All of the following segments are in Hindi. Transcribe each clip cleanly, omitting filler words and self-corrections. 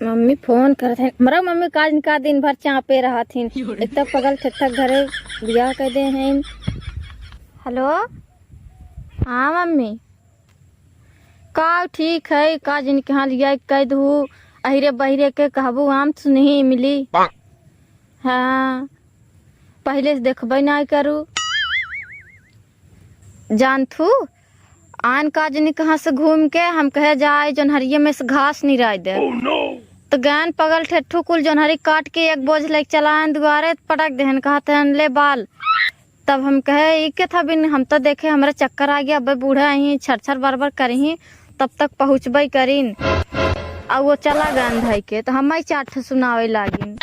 मम्मी फोन करत है हमरा। मम्मी काज निका दिन भर चापे रहा थी, इतना पगल ठक घरे बियाह कर दे हैं। हेलो हाँ मम्मी का ठीक है। का जिन कहाँ लिया कह दू अहिरे बहिरे के कहबू आम तो नहीं मिली। हाँ पहले से देखबे ना करू जान थू आन का जनी कहाँ से घूम के हम कहे जाए जनहरिये में से घास नहीं रह दे। तो गैन पगल ठेठू कुल जनहरी काट के एक बोझ लेके चलान दुआरे पटक देहन कहते ले बाल। तब हम कहे के था बिन हम तो देखे हमारा चक्कर आ गया। अब बूढ़ा ही छर बार करी तब तक पहुँचबे करीन और वो चला गन धई के तो हम चाट सुनावे लागिन।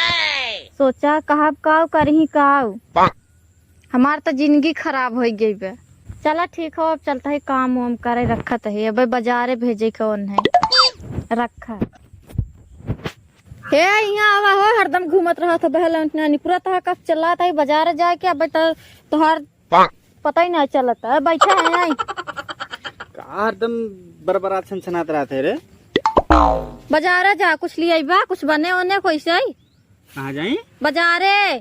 सोचा कहब काव करही काव हमार तो जिंदगी खराब हो गई बे। चला ठीक हो अब चलता है काम वाम करे रखत है। अब बाजारे भेजे कौन है रखा हे यहाँ आवा हो हरदम घूमत रहा था बहल पूरा तह कब चला था बाजार जाए के। अब तोहार पता ही नहीं चलता है बैठा है हरदम बरबरा छनछनात रहते रे। बाजारे जा कुछ लिए बा कुछ बने वने कैसे कहाँ जाई बाजारे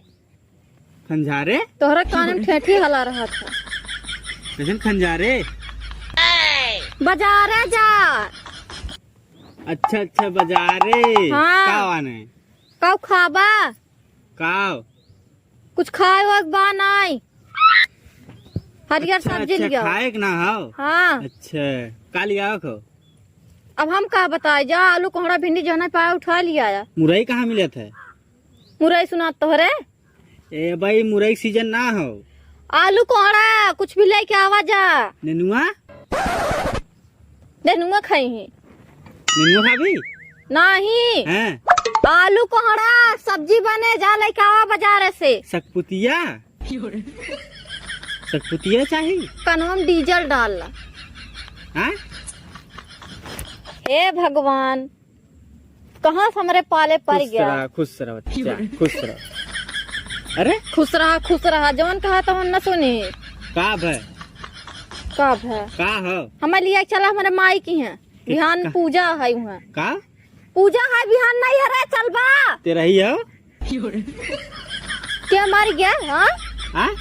खंजारे तोहरा कान में ठेठी हला रहा था। कैसे खंजारे बाजारे जा। अच्छा बाजारे हाँ। का आने कब खाबा काव कुछ खाए वक्त बा नहीं हरियर सब्जी अच्छा लिया खाए ना हो। हाँ अच्छा का लिया खो। अब हम का बताए जा आलू कोहड़ा भिंडी जो है पाया उठा लिया। मुरई कहाँ मिले थे मुरई सुना तोहरे ए भाई मुरई सीजन ना हो। आलू कोहड़ा कुछ भी लेके आवा जा। नेनुआ नेनुआ खाई है नेनुआ खाबी नहीं हैं आलू कोहड़ा सब्जी बने जा लेके आवा बाजार से। सकपुतिया सकपुतिया चाहिए कनवा में डीजल डालना। हाँ हे भगवान कहाँ से हमारे पाले पड़ गया। खुश रह बच्चा खुश रह। अरे खुश रहा जवन कहा तो हम न सुनी काब है कब है का हो हमारे लिए चला हमारे माई की है बिहान पूजा है वहाँ का पूजा है बिहान नहीं है रे चल बा तेरा ही हो क्या मर गया। हाँ हाँ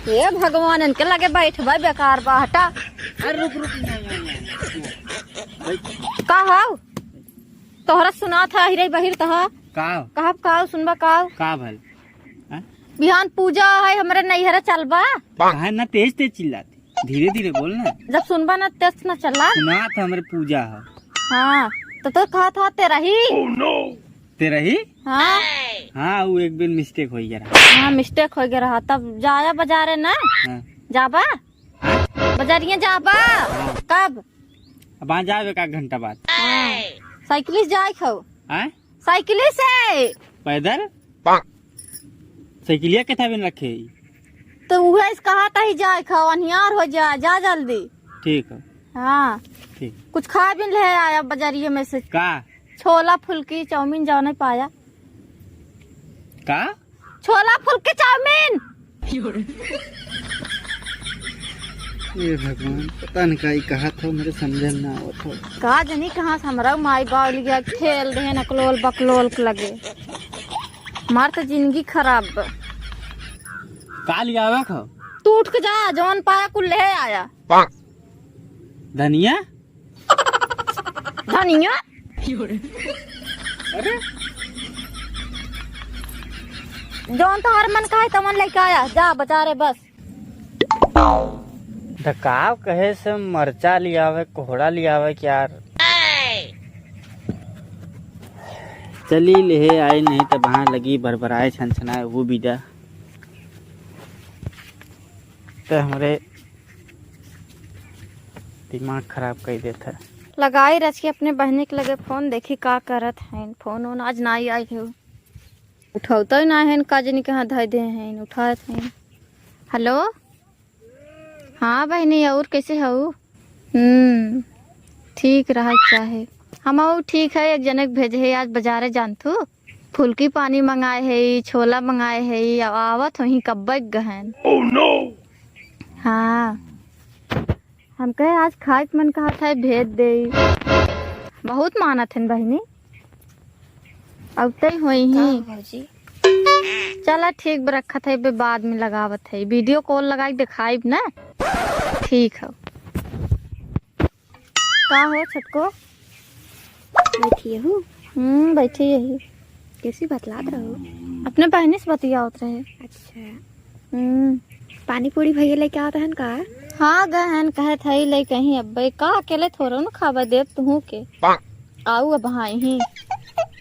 ये भगवान इनके लगे बैठ भाई बेकार बा हटा। अरे रुक का हाउ तोहरा सुना था हिरे बहिर तहा का कहब काव सुनबा काव का भल बिहान पूजा है हमारे नैहरा चलबा। कहा ना तेज चिल्लाती धीरे धीरे बोल ना। जब सुनबा ना तेज न चला सुना था हमारे पूजा है। हाँ तो कहा था तेरा ही तेरा ही हाँ हाँ वो एक दिन मिस्टेक हो गया। हाँ मिस्टेक हो गया रहा तब जाया बाजारे ना। हाँ। जाबा बाजारिया जाबा कब अब वहाँ जावे का घंटा बाद साइकिल से जाए खाओ हाँ साइकिल से पैदल साइकिलिया के था बिन रखे तो वह कहा था ही जाए खाओ अनियार हो जा जा जल्दी। ठीक है हाँ ठीक कुछ खा भी ले आया बाजारिये में से का छोला फुल्की चाउमीन जाओ नहीं पाया। का छोला फुल्की चाउमीन ये भगवान पता नहीं का कहा था मेरे समझ ना आवत हो। का जनी कहाँ से हमारा माई बाप लिया खेल रहे नकलोल बकलोल के लगे हमार तो जिंदगी खराब बा। का लिया आवे खो तू उठ के जा जौन पाया कुल ले आया। धनिया धनिया अरे जौन तो हर मन का है तमन लेके आया जा बाजारे बस। धकाव कहे से मरचा लियावे कोहड़ा लियावे क्या चली ले आए नहीं तो वहाँ लगी भरभराए छनछनाए वो बीजा तो हमारे दिमाग खराब कर देता है। लगाई रच के अपने बहने के लगे फोन देखी का करत है। फोन वोन आज नहीं आई है उठाता ही ना है का जनी कहाँ धय दे हैं उठात हैं। हेलो हाँ बहनी और कैसे हो। ठीक रहा चाहे हम ठीक है। एक जने भेजे है आज बाजारे जानतू फुल्की पानी मंगाए है छोला मंगाए है आवत हो कब गहन। हाँ हम कहे आज खाए मन कहा था भेज दे बहुत मानत है बहनी। अब तय हुई ही भौजी चला ठीक रखत है, बाद में लगावत है, वीडियो कॉल लगाई दिखाई ना। ठीक है। का हो छटको? बैठी हूँ। बैठी यही कैसी बतलात रहो? अपने बहनी से बतियावत रहे। अच्छा पानी पूरी भैया लेके आता है का? हाँ गहन कहे थई ले कहीं अब का अकेले थोड़ा न खावा देव तू के आऊ अब हाँ ही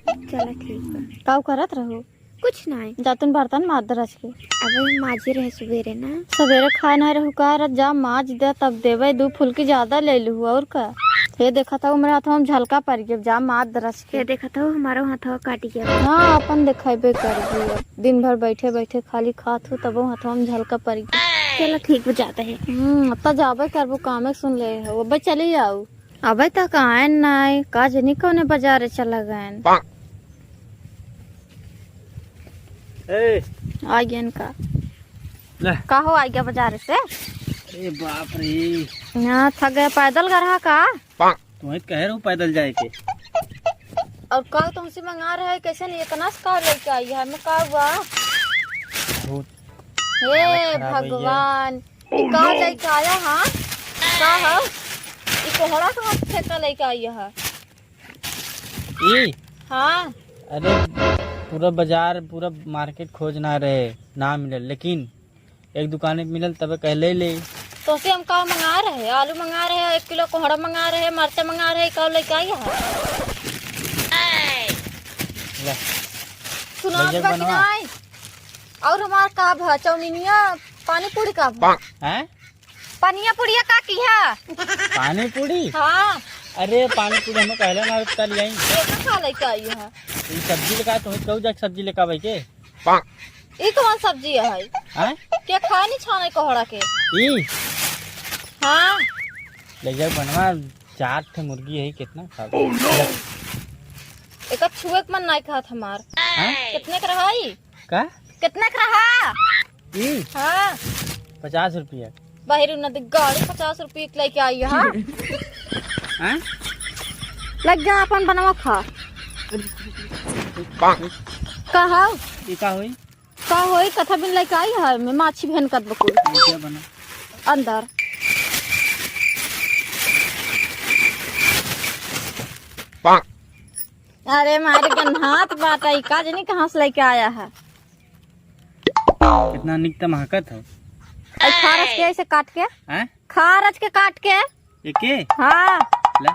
चला ठीक बा। का करत रहो? कुछ नहीं, जातुन बर्तन माज दरज के अब माजी रहे सवेरे ना। सवेरे खाए ना रहू का रत जा माज दे तब देवे, 2 फुल्की ज्यादा ले लू और का। ये देखा था मेरे हाथों में झलका पड़ गया, जा माज दरज के। ये देखा था हमारा हाथवा काट गया। हाँ अपन दिखेबे कर दिया, दिन भर बैठे बैठे खाली खात हूँ तब हाथों में झलका पड़ गया। चलो ठीक हो जाता है। अब तो जाबे करबो, कामे सुन ले हो अब चली आऊ। अबे तक आए ना का जनी कौने बाजारे चला गए आ गया का हो आ गया बाजार से। अरे बाप रे, यहाँ थक गए पैदल गरहा का। तुम्हें कह रहा हूँ पैदल जाए के। और का तुमसे मंगा रहे कैसे नहीं इतना का लेके आई है मैं का हुआ। बहुत हे भगवान का लेके आया। हाँ का है ये कोहड़ा कहाँ से फेंका लेके आई है। ये हाँ अरे पूरा बाजार पूरा मार्केट खोजना रहे ना मिलल, लेकिन एक दुकान पे मिलल तब कह ले। तो से हम का मंगा रहे, आलू मंगा रहे, 1 किलो कोहड़ा मंगा रहे, मिर्चा मंगा रहे, का लेके आई है। ले सुना लज्जत बाकी बनवा। नहीं। और हमार का भा चौमिनिया पानी पूरी का भा हैं? पनिया पुड़िया का की है। पानी पूरी? हाँ अरे पानी पूरी हमें कहला ना कल आई। ये खा लेके आई है। ये सब्जी लेकर तुम्हें कहू जा सब्जी लेकर भाई के। ये कौन सब्जी है हैं? क्या खाए नहीं छाने कोहड़ा के। ई हाँ ले जा बनवा, 4 थे मुर्गी है, कितना खा एक छुए के मन नहीं खात हमार। हैं? कितने का रहा ई? का कितने का रहा? ई हाँ 50 रुपया। बहिरू नदी गाड़ी 50 रुपये की लेके आई है। हाँ हैं? लग जा अपन बनवा खा। कहा ई का हुई? का होई कथा बिन लेके आई है मैं माछी भेन कर बकुल क्या बना? अंदर। अरे मारे गन्हात बात आई का जनी कहाँ से लेके आया है। कितना निकता महकत है। खारज के ऐसे काट के, हैं? खारज के काट के। एके हाँ ले।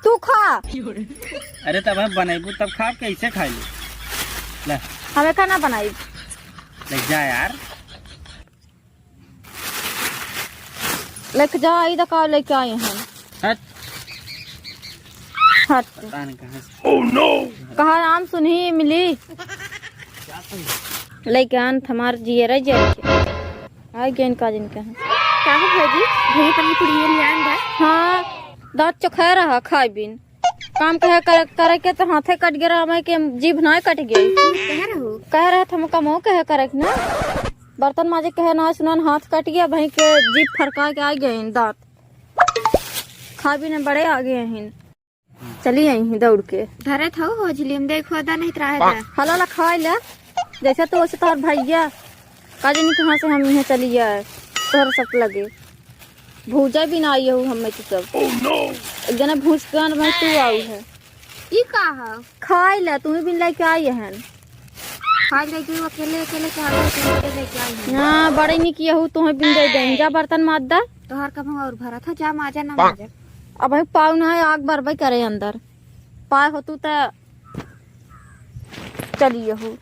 तू खा। अरे तब हम बनेबू तब खा, कैसे खाई ले। हमें खाना बनाई ले जा यार। लेके जा आई का लेके आए हैं। हट हट पता नहीं कहाँ से। कहा नाम सुनी मिली लेके आन हमार जिये रह जाए आई गेन का जिन के का हो भौजी भैया पानी पूरी ले आन बा। हाँ दांत चोखा रहा खाई बिन काम कहे करे के तो हाथे कट गया हमें के जीभ ना कट गई। कह रहो कह रहे थे हम कमो कहे करे के ना बर्तन माजे कहे ना सुनन हाथ कट गया भाई के जीभ फड़का के आ गए दांत खा भी ने बड़े आ गए हैं। चली आई हैं दौड़ के धरे था हो झिलियम देखो दा नहीं रहा है। हला ला खाए ले जैसे तो वैसे तोहर भैया काजे नहीं कहाँ से हम यहाँ चली जाए तोहर सब लगे भूजा भी ना आई हूँ हमें तो सब। एक जना भूज कान भाई तू आई है ई का है खाए ले तुम्हें भी लेके आई है खाई लेके अकेले अकेले के हाथ लेके आई है ना बड़े नहीं किया हूँ तुम्हें भी दे दें जा बर्तन मार दा तोहर का और भरा था जा माजा ना माजा। अब भाई पाव ना है आग बरबई करे अंदर पाए हो तू तो चलिए हो।